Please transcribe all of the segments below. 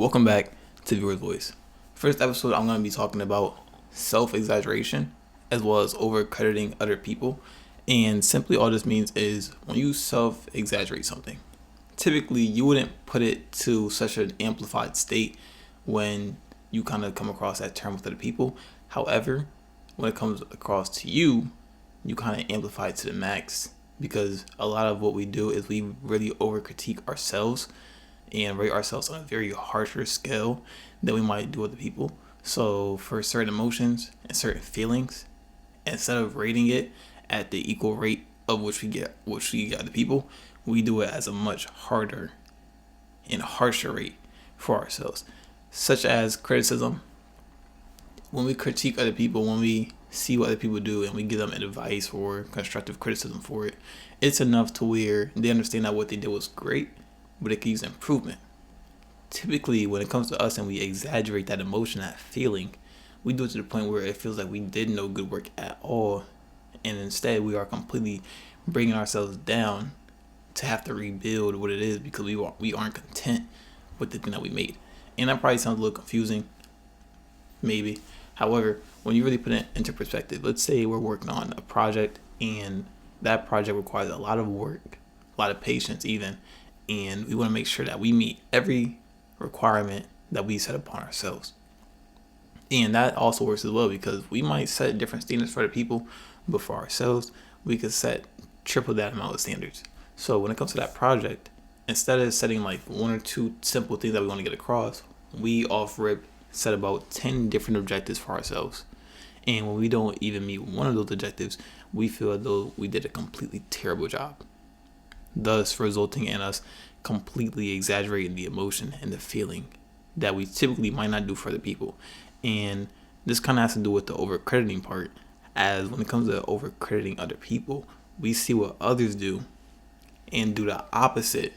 Welcome back to Viewer's Voice. First episode, I'm going to be talking about self-exaggeration as well as over-crediting other people. And simply all this means is when you self-exaggerate something, typically you wouldn't put it to such an amplified state when you kind of come across that term with other people. However, when it comes across to you, you kind of amplify it to the max because a lot of what we do is we really over-critique ourselves and rate ourselves on a very harsher scale than we might do other people. So for certain emotions and certain feelings, instead of rating it at the equal rate of which we get other people, we do it as a much harder and harsher rate for ourselves. Such as criticism. When we critique other people, when we see what other people do and we give them advice or constructive criticism for it, it's enough to where they understand that what they did was great, but it could use improvement. Typically, when it comes to us and we exaggerate that emotion, that feeling, we do it to the point where it feels like we did no good work at all, and instead we are completely bringing ourselves down to have to rebuild what it is because we aren't content with the thing that we made. And that probably sounds a little confusing, maybe. However, when you really put it into perspective, let's say we're working on a project and that project requires a lot of work, a lot of patience even, and we want to make sure that we meet every requirement that we set upon ourselves. And that also works as well because we might set different standards for other people, but for ourselves, we could set triple that amount of standards. So when it comes to that project, instead of setting like one or two simple things that we want to get across, we off rip set about 10 different objectives for ourselves. And when we don't even meet one of those objectives, we feel as though we did a completely terrible job, thus resulting in us completely exaggerating the emotion and the feeling that we typically might not do for other people. And this kind of has to do with the over-crediting part, as when it comes to over-crediting other people, we see what others do and do the opposite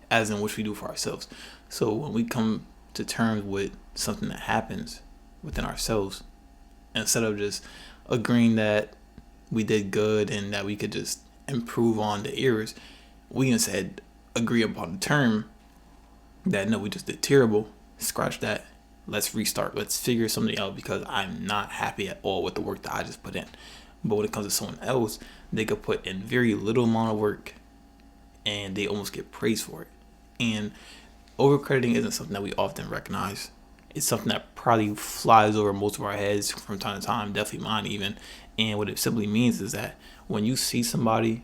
as in which we do for ourselves. So when we come to terms with something that happens within ourselves, instead of just agreeing that we did good and that we could just improve on the errors, we instead agree upon the term that no, we just did terrible, scratch that, let's restart, let's figure something out because I'm not happy at all with the work that I just put in. But when it comes to someone else, they could put in very little amount of work and they almost get praised for it. And overcrediting isn't something that we often recognize. It's something that probably flies over most of our heads from time to time, definitely mine even. And what it simply means is that when you see somebody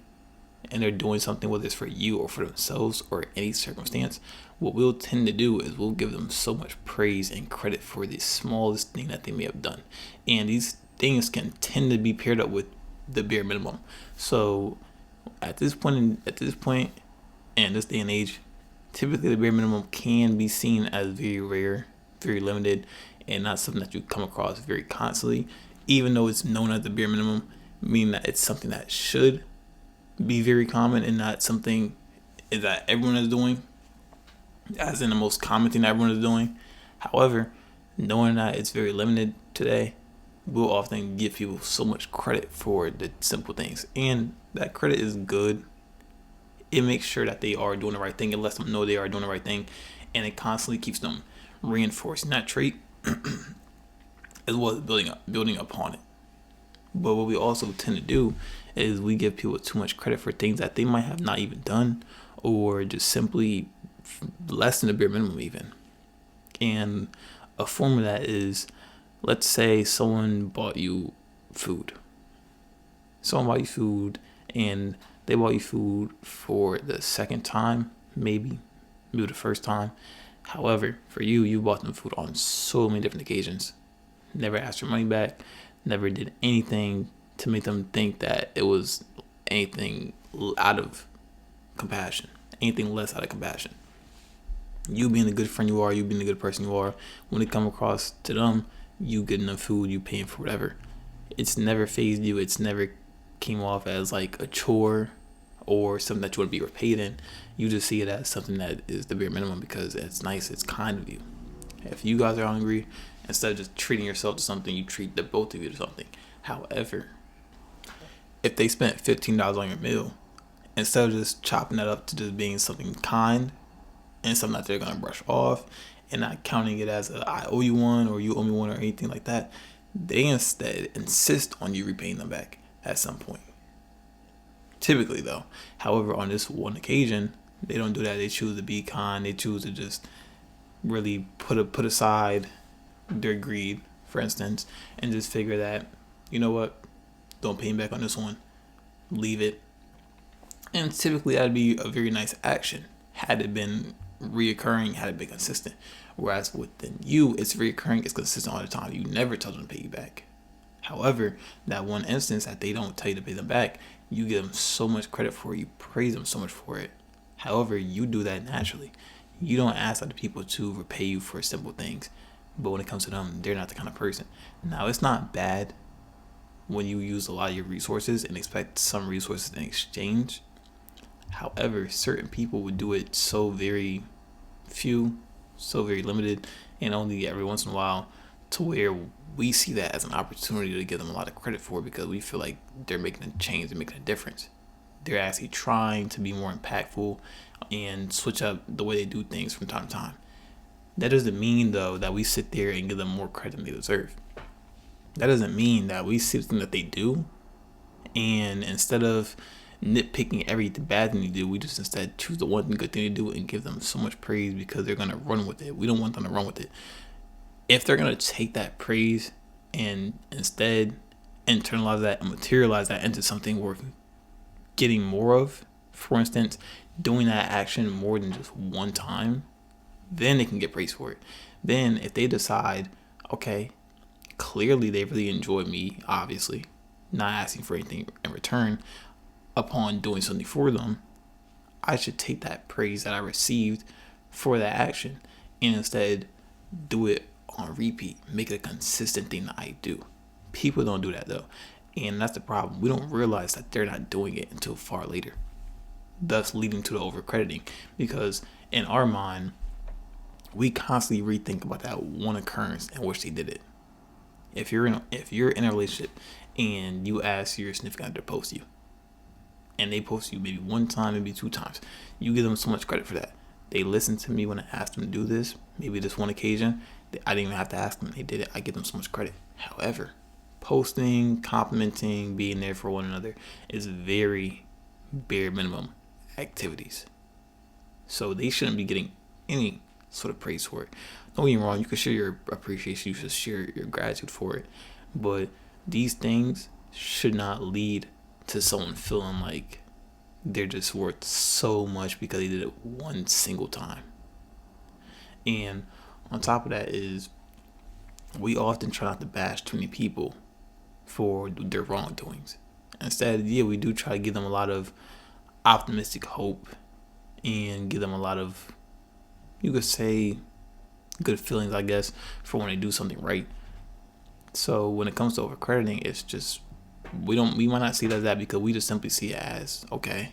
and they're doing something, whether it's for you or for themselves or any circumstance, what we'll tend to do is we'll give them so much praise and credit for the smallest thing that they may have done. And these things can tend to be paired up with the bare minimum. So at this point and this day and age, typically the bare minimum can be seen as very rare, very limited, and not something that you come across very constantly, even though it's known as the bare minimum, meaning that it's something that should be very common and not something that everyone is doing, as in the most common thing that everyone is doing. However, knowing that it's very limited today, we'll often give people so much credit for the simple things, and that credit is good. It makes sure that they are doing the right thing. It lets them know they are doing the right thing, and it constantly keeps them reinforcing that trait as well as building upon it. But what we also tend to do is we give people too much credit for things that they might have not even done, or just simply less than the bare minimum even. And a form of that is, let's say someone bought you food. And they bought you food for the second time, maybe the first time. However, for you, you bought them food on so many different occasions. Never asked for money back, never did anything to make them think that it was anything out of compassion, anything less out of compassion. You being the good friend you are, you being the good person you are, when it come across to them, you getting them food, you paying for whatever. It's never fazed you. It's never came off as like a chore or something that you want to be repaid in. You just see it as something that is the bare minimum because it's nice, it's kind of you. If you guys are hungry, instead of just treating yourself to something, you treat the both of you to something. However, if they spent $15 on your meal, instead of just chopping that up to just being something kind and something that they're going to brush off and not counting it as a I owe you one or you owe me one or anything like that. They instead insist on you repaying them back at some point. Typically, though. However, on this one occasion, they don't do that. They choose to be kind. They choose to just really put aside their greed, for instance, and just figure that, you know what, don't pay me back on this one. Leave it. And typically, that'd be a very nice action had it been reoccurring, had it been consistent. Whereas within you, it's reoccurring, it's consistent all the time. You never tell them to pay you back. However, that one instance that they don't tell you to pay them back, you give them so much credit for it, you praise them so much for it. However, you do that naturally. You don't ask other people to repay you for simple things. But when it comes to them, they're not the kind of person. Now, it's not bad when you use a lot of your resources and expect some resources in exchange. However, certain people would do it so very few, so very limited, and only every once in a while, to where we see that as an opportunity to give them a lot of credit for it because we feel like they're making a change, they're making a difference. They're actually trying to be more impactful and switch up the way they do things from time to time. That doesn't mean, though, that we sit there and give them more credit than they deserve. That doesn't mean that we see the thing that they do, and instead of nitpicking every bad thing they do, we just instead choose the one good thing to do and give them so much praise because they're going to run with it. We don't want them to run with it. If they're going to take that praise and instead internalize that and materialize that into something worth getting more of, for instance, doing that action more than just one time, then they can get praise for it. Then if they decide, okay, clearly they really enjoyed me, obviously, not asking for anything in return upon doing something for them, I should take that praise that I received for that action and instead do it on repeat, make it a consistent thing that I do. People don't do that, though, and that's the problem. We don't realize that they're not doing it until far later, thus leading to the overcrediting, because in our mind, we constantly rethink about that one occurrence in which they did it. If you're in a relationship and you ask your significant other to post you, and they post you maybe one time, maybe two times, you give them so much credit for that. They listened to me when I asked them to do this. Maybe this one occasion, I didn't even have to ask them. They did it. I give them so much credit. However, posting, complimenting, being there for one another is very bare minimum activities. So they shouldn't be getting any sort of praise for it. Don't get me wrong, you can share your appreciation, you should share your gratitude for it. But these things should not lead to someone feeling like they're just worth so much because they did it one single time. And on top of that is we often try not to bash too many people for their wrongdoings. Instead, we do try to give them a lot of optimistic hope and give them a lot of, you could say, good feelings, I guess, for when they do something right. So when it comes to overcrediting, it's just we might not see it as that because we just simply see it as, okay,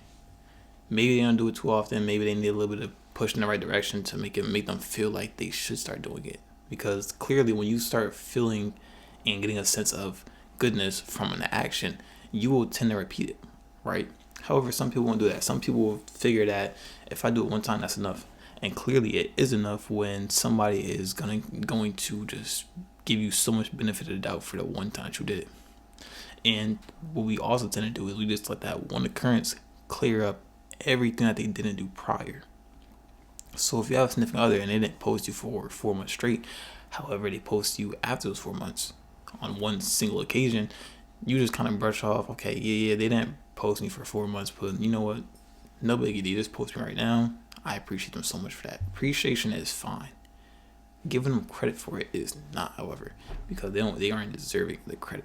maybe they don't do it too often, maybe they need a little bit of push in the right direction to make them feel like they should start doing it. Because clearly when you start feeling and getting a sense of goodness from an action, you will tend to repeat it, right? However, some people won't do that. Some people will figure that if I do it one time, that's enough. And clearly it is enough when somebody is going to just give you so much benefit of the doubt for the one time you did it. And what we also tend to do is we just let that one occurrence clear up everything that they didn't do prior. So if you have a significant other and they didn't post you for 4 months straight, however, they post you after those 4 months on one single occasion, you just kind of brush off, okay, they didn't post me for 4 months, but you know what? No biggie, they just post me right now. I appreciate them so much for that. Appreciation is fine. Giving them credit for it is not, however, because they aren't deserving of the credit.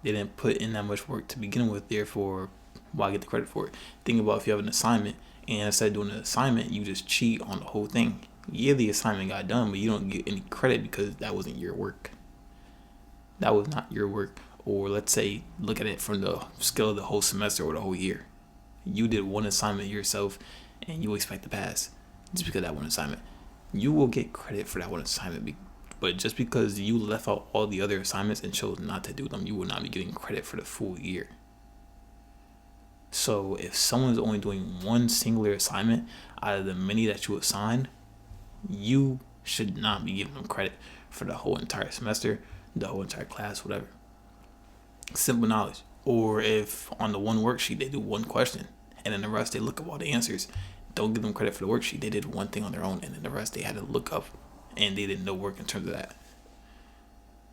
They didn't put in that much work to begin with, therefore, why get the credit for it? Think about if you have an assignment and instead of doing an assignment, you just cheat on the whole thing. Yeah, the assignment got done, but you don't get any credit because that wasn't your work. That was not your work. Or let's say, look at it from the scale of the whole semester or the whole year. You did one assignment yourself and you expect to pass just because of that one assignment. You will get credit for that one assignment, but just because you left out all the other assignments and chose not to do them, you will not be getting credit for the full year. So if someone's only doing one singular assignment out of the many that you assign, you should not be giving them credit for the whole entire semester, the whole entire class, whatever. Simple knowledge. Or if on the one worksheet they do one question and then the rest they look up all the answers, don't give them credit for the worksheet. They did one thing on their own and then the rest they had to look up and they did no work in terms of that.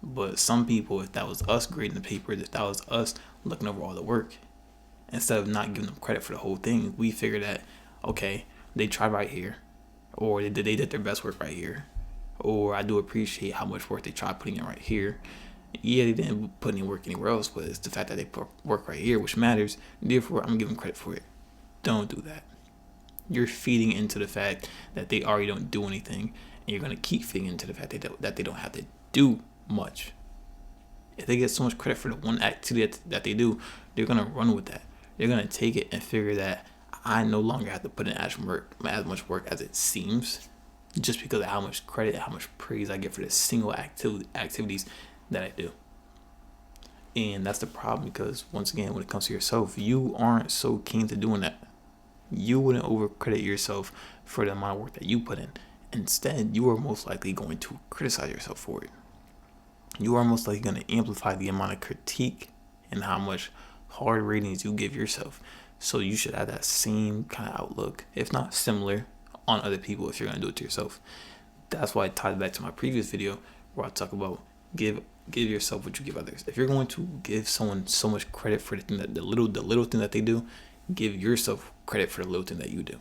But some people, if that was us grading the paper, if that was us looking over all the work, instead of not giving them credit for the whole thing, we figure that, okay, they tried right here, or they did their best work right here, or I do appreciate how much work they tried putting in right here. Yeah, they didn't put any work anywhere else, but it's the fact that they put work right here, which matters. Therefore, I'm gonna give them credit for it. Don't do that. You're feeding into the fact that they already don't do anything, and you're gonna keep feeding into the fact that they don't have to do much. If they get so much credit for the one activity that they do, they're gonna run with that. They're gonna take it and figure that I no longer have to put in as much work as it seems, just because of how much credit, how much praise I get for the single activities that I do. And that's the problem, because once again, when it comes to yourself, you aren't so keen to doing that. You wouldn't overcredit yourself for the amount of work that you put in. Instead, you are most likely going to criticize yourself for it. You are most likely going to amplify the amount of critique and how much hard ratings you give yourself. So you should have that same kind of outlook, if not similar, on other people if you're going to do it to yourself. That's why I tied back to my previous video where I talk about give yourself what you give others. If you're going to give someone so much credit for the thing the little thing that they do, give yourself credit for the little thing that you do.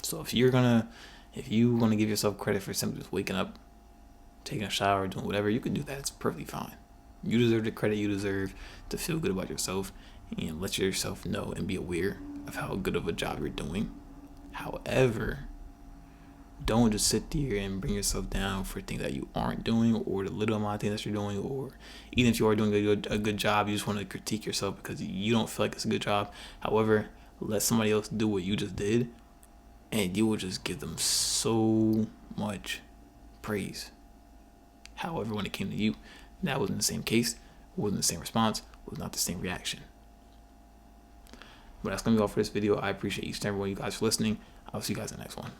So if you want to give yourself credit for simply just waking up, taking a shower, doing whatever, you can do that. It's perfectly fine. You deserve the credit you deserve to feel good about yourself and let yourself know and be aware of how good of a job you're doing. However, don't just sit there and bring yourself down for things that you aren't doing, or the little amount of things that you're doing, or even if you are doing a good job, you just want to critique yourself because you don't feel like it's a good job. However, let somebody else do what you just did and you will just give them so much praise. However, when it came to you, that wasn't the same case, wasn't the same response, was not the same reaction. But that's going to be all for this video. I appreciate each and every one of you guys for listening. I'll see you guys in the next one.